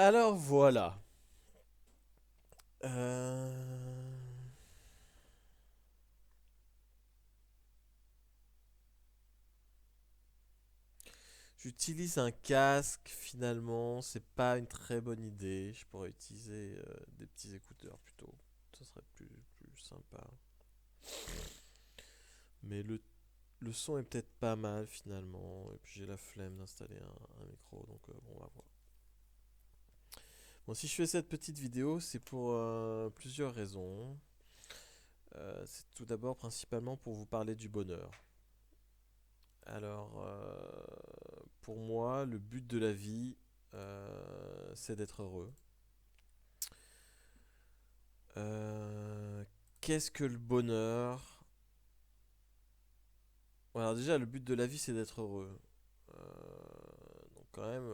Alors voilà. Euh, J'utilise un casque, finalement, c'est pas une très bonne idée. Je pourrais utiliser des petits écouteurs plutôt. Ce serait plus sympa. Mais le son est peut-être pas mal finalement. Et puis j'ai la flemme d'installer un micro, donc bon, on va voir. Bon, si je fais cette petite vidéo, c'est pour plusieurs raisons. C'est tout d'abord principalement pour vous parler du bonheur. Alors, pour moi, le but de la vie, c'est d'être heureux. Euh, Qu'est-ce que le bonheur? Bon, alors déjà, le but de la vie, c'est d'être heureux. Donc quand même,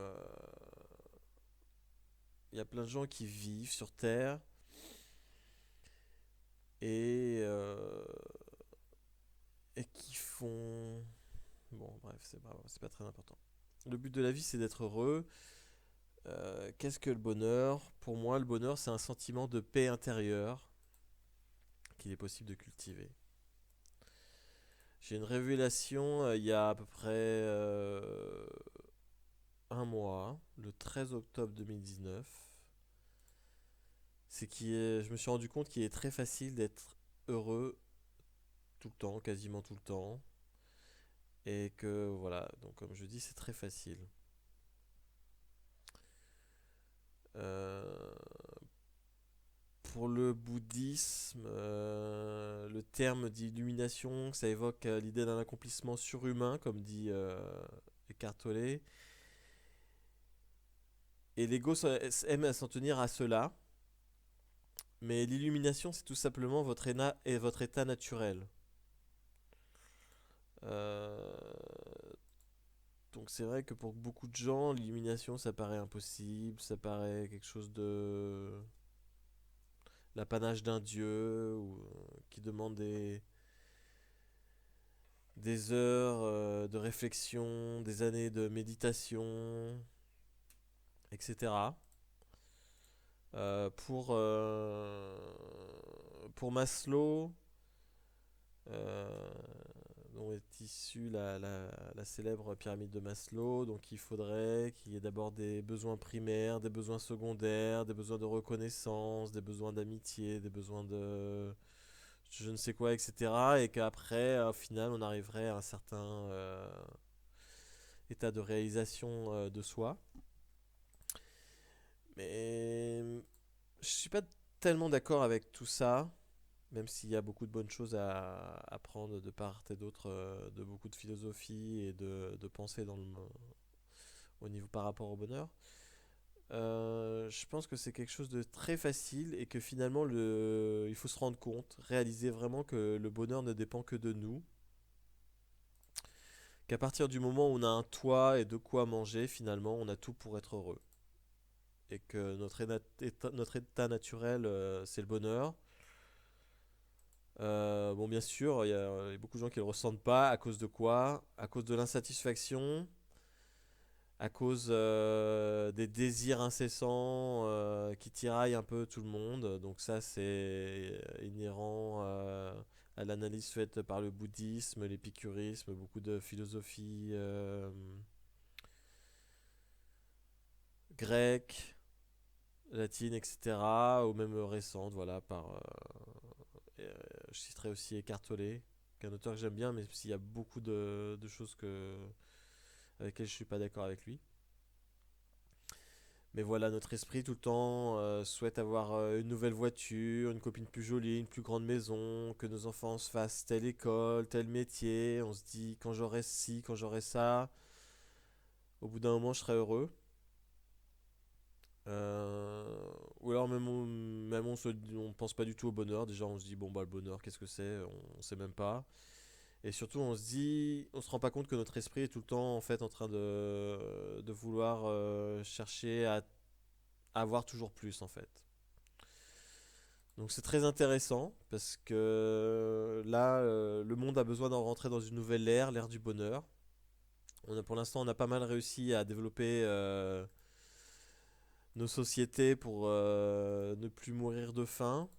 il y a plein de gens qui vivent sur Terre et, euh, et qui font... Bon, bref, c'est pas très important. Le but de la vie, c'est d'être heureux. Qu'est-ce que le bonheur? Pour moi, le bonheur, c'est un sentiment de paix intérieure qu'il est possible de cultiver. J'ai une révélation il y a à peu près un mois, le 13 octobre 2019. Je me suis rendu compte qu'il est très facile d'être heureux tout le temps, quasiment tout le temps. Et que voilà, donc comme je dis, c'est très facile. Euh, pour le bouddhisme, le terme d'illumination, ça évoque l'idée d'un accomplissement surhumain, comme dit Eckhart Tolle. Et l'ego aime s'en tenir à cela. Mais l'illumination, c'est tout simplement votre état naturel. Euh, donc c'est vrai que pour beaucoup de gens, l'illumination, ça paraît impossible, ça paraît quelque chose de l'apanage d'un dieu ou qui demande des heures de réflexion, des années de méditation, etc. Pour Maslow, euh, dont est issue la célèbre pyramide de Maslow. Donc il faudrait qu'il y ait d'abord des besoins primaires, des besoins secondaires, des besoins de reconnaissance, des besoins d'amitié, des besoins de je ne sais quoi, etc. Et qu'après, au final, on arriverait à un certain état de réalisation de soi. Mais je suis pas tellement d'accord avec tout ça, même s'il y a beaucoup de bonnes choses à apprendre de part et d'autre de beaucoup de philosophie et de pensée au niveau par rapport au bonheur. Je pense que c'est quelque chose de très facile et que finalement il faut se rendre compte, réaliser vraiment que le bonheur ne dépend que de nous, qu'à partir du moment où on a un toit et de quoi manger, finalement on a tout pour être heureux. Et que notre état naturel, c'est le bonheur. Bon, bien sûr, il y a beaucoup de gens qui ne le ressentent pas. À cause de quoi? À cause de l'insatisfaction, à cause des désirs incessants qui tiraillent un peu tout le monde. Donc ça, c'est inhérent à l'analyse faite par le bouddhisme, l'épicurisme, beaucoup de philosophies grecques, latines, etc. Ou même récentes, voilà, euh, je citerai aussi Eckhart Tolle, qui est un auteur que j'aime bien, mais s'il y a beaucoup de choses avec lesquelles je suis pas d'accord avec lui. Mais voilà, notre esprit tout le temps souhaite avoir une nouvelle voiture, une copine plus jolie, une plus grande maison, que nos enfants se fassent telle école, tel métier. On se dit quand j'aurai ci, quand j'aurai ça, au bout d'un moment je serai heureux. Ou alors même on pense pas du tout au bonheur. Déjà on se dit bon bah le bonheur qu'est-ce que c'est? On sait même pas. Et surtout on se rend pas compte que notre esprit est tout le temps en fait en train de vouloir chercher à avoir toujours plus en fait. Donc c'est très intéressant parce que là, le monde a besoin d'en rentrer dans une nouvelle ère, l'ère du bonheur. Pour l'instant, on a pas mal réussi à développer nos sociétés pour ne plus mourir de faim.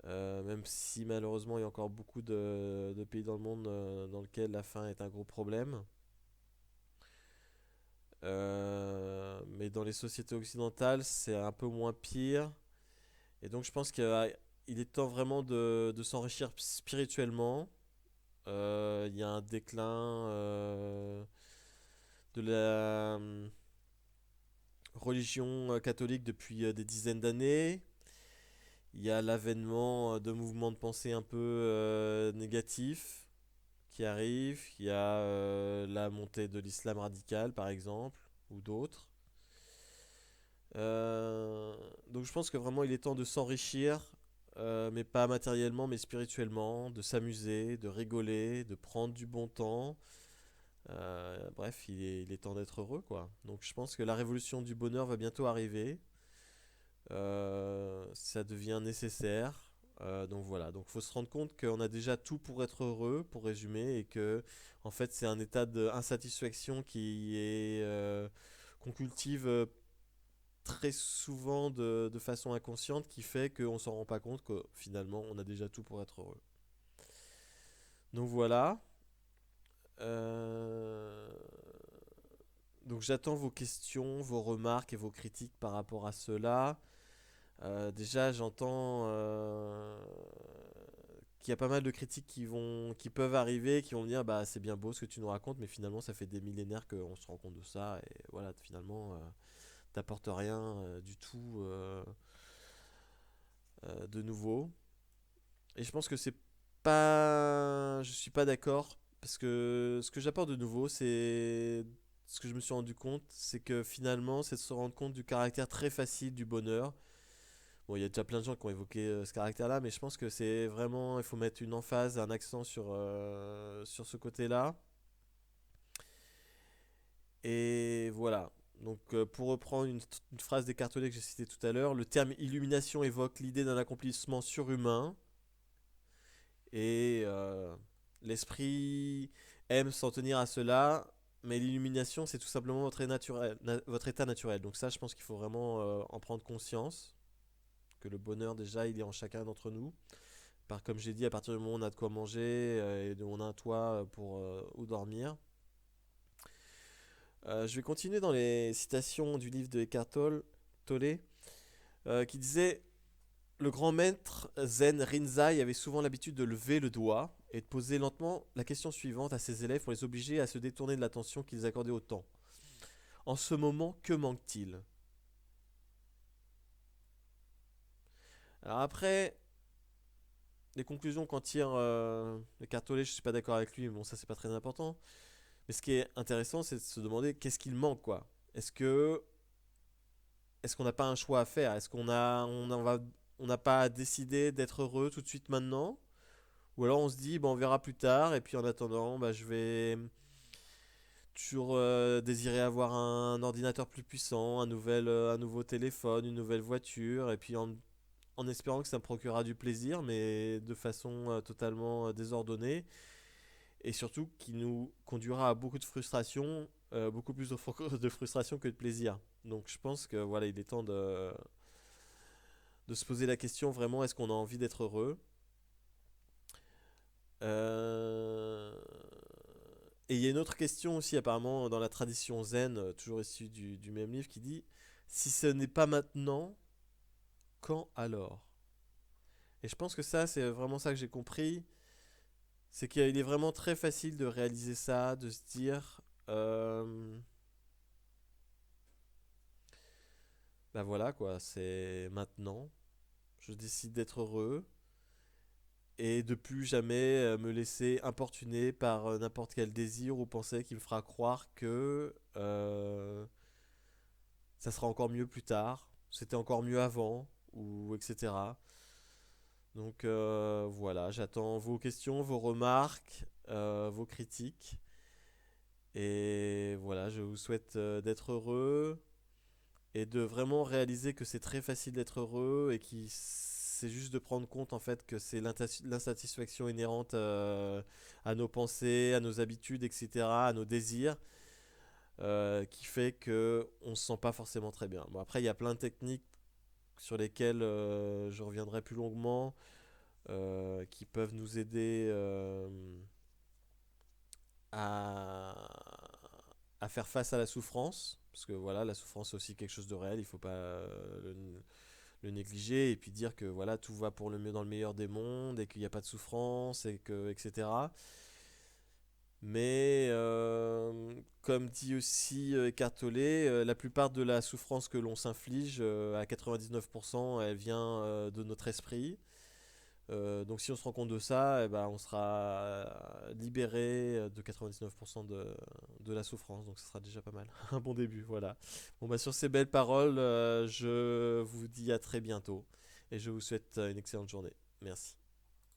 Même si malheureusement il y a encore beaucoup de pays dans le monde dans lesquels la faim est un gros problème. Mais dans les sociétés occidentales, c'est un peu moins pire. Et donc je pense qu'il est temps vraiment de s'enrichir spirituellement. Il y a un déclin de la religion catholique depuis des dizaines d'années. Il y a l'avènement de mouvements de pensée un peu négatifs qui arrivent. Il y a la montée de l'islam radical, par exemple, ou d'autres. Donc je pense que vraiment il est temps de s'enrichir, mais pas matériellement, mais spirituellement, de s'amuser, de rigoler, de prendre du bon temps. Bref, il est temps d'être heureux, quoi. Donc je pense que la révolution du bonheur va bientôt arriver. Ça devient nécessaire. Donc voilà, donc faut se rendre compte qu'on a déjà tout pour être heureux, pour résumer, et que en fait c'est un état d'insatisfaction qu'on cultive très souvent de façon inconsciente, qui fait qu'on s'en rend pas compte que finalement on a déjà tout pour être heureux. Donc voilà. Euh, donc j'attends vos questions, vos remarques et vos critiques par rapport à cela. Déjà, j'entends qu'il y a pas mal de critiques qui peuvent arriver, qui vont me dire bah c'est bien beau ce que tu nous racontes, mais finalement ça fait des millénaires qu'on se rend compte de ça, et voilà, finalement t'apportes rien du tout de nouveau. Et je pense que c'est pas, je suis pas d'accord, parce que ce que j'apporte de nouveau, c'est ce que je me suis rendu compte, c'est que finalement c'est de se rendre compte du caractère très facile du bonheur. Bon, il y a déjà plein de gens qui ont évoqué ce caractère-là, mais je pense que c'est vraiment, il faut mettre une emphase, un accent sur ce côté-là. Et voilà. Donc, pour reprendre une phrase d'Eckhart Tolle que j'ai citée tout à l'heure, le terme illumination évoque l'idée d'un accomplissement surhumain, et l'esprit aime s'en tenir à cela, mais l'illumination, c'est tout simplement votre état naturel. Donc ça, je pense qu'il faut vraiment en prendre conscience, que le bonheur, déjà, il est en chacun d'entre nous. Comme j'ai dit, à partir du moment où on a de quoi manger et où on a un toit pour où dormir. Je vais continuer dans les citations du livre de Tolle, qui disait: le grand maître zen Rinzai avait souvent l'habitude de lever le doigt et de poser lentement la question suivante à ses élèves pour les obliger à se détourner de l'attention qu'ils accordaient au temps. En ce moment, que manque-t-il? Alors après, les conclusions qu'en tire Eckhart Tolle, je ne suis pas d'accord avec lui, mais bon, ça c'est pas très important. Mais ce qui est intéressant, c'est de se demander qu'est-ce qu'il manque, quoi. Est-ce que est-ce qu'on n'a pas un choix à faire? Est-ce on n'a pas à décider d'être heureux tout de suite maintenant? Ou alors on se dit, bon, on verra plus tard, et puis en attendant, bah, je vais toujours désirer avoir un ordinateur plus puissant, un nouveau téléphone, une nouvelle voiture, et puis en espérant que ça me procurera du plaisir, mais de façon totalement désordonnée, et surtout qui nous conduira à beaucoup de frustration, beaucoup plus de frustration que de plaisir. Donc je pense que voilà, il est temps de se poser la question vraiment, est-ce qu'on a envie d'être heureux? Euh, Et il y a une autre question aussi apparemment dans la tradition zen, toujours issue du même livre, qui dit: si ce n'est pas maintenant, quand alors? Et je pense que ça, c'est vraiment ça que j'ai compris, c'est qu'il est vraiment très facile de réaliser ça, de se dire, bah voilà quoi, c'est maintenant, je décide d'être heureux, et de plus jamais me laisser importuner par n'importe quel désir ou pensée qui me fera croire que ça sera encore mieux plus tard, c'était encore mieux avant, ou etc. Donc voilà, j'attends vos questions, vos remarques, vos critiques. Et voilà, je vous souhaite d'être heureux et de vraiment réaliser que c'est très facile d'être heureux, et qui c'est juste de prendre compte en fait que c'est l'insatisfaction inhérente à nos pensées, à nos habitudes, etc., à nos désirs. qui fait que on se sent pas forcément très bien. Bon, après, il y a plein de techniques sur lesquelles je reviendrai plus longuement, qui peuvent nous aider à, à faire face à la souffrance. Parce que voilà, la souffrance c'est aussi quelque chose de réel, il faut pas le négliger et puis dire que voilà, tout va pour le mieux dans le meilleur des mondes et qu'il n'y a pas de souffrance et que etc. Mais comme dit aussi Eckhart Tolle, la plupart de la souffrance que l'on s'inflige, à 99%, elle vient de notre esprit. Donc si on se rend compte de ça, eh ben, on sera libéré de 99% de la souffrance. Donc ce sera déjà pas mal. Un bon début, voilà. Bon bah sur ces belles paroles, je vous dis à très bientôt. Et je vous souhaite une excellente journée. Merci.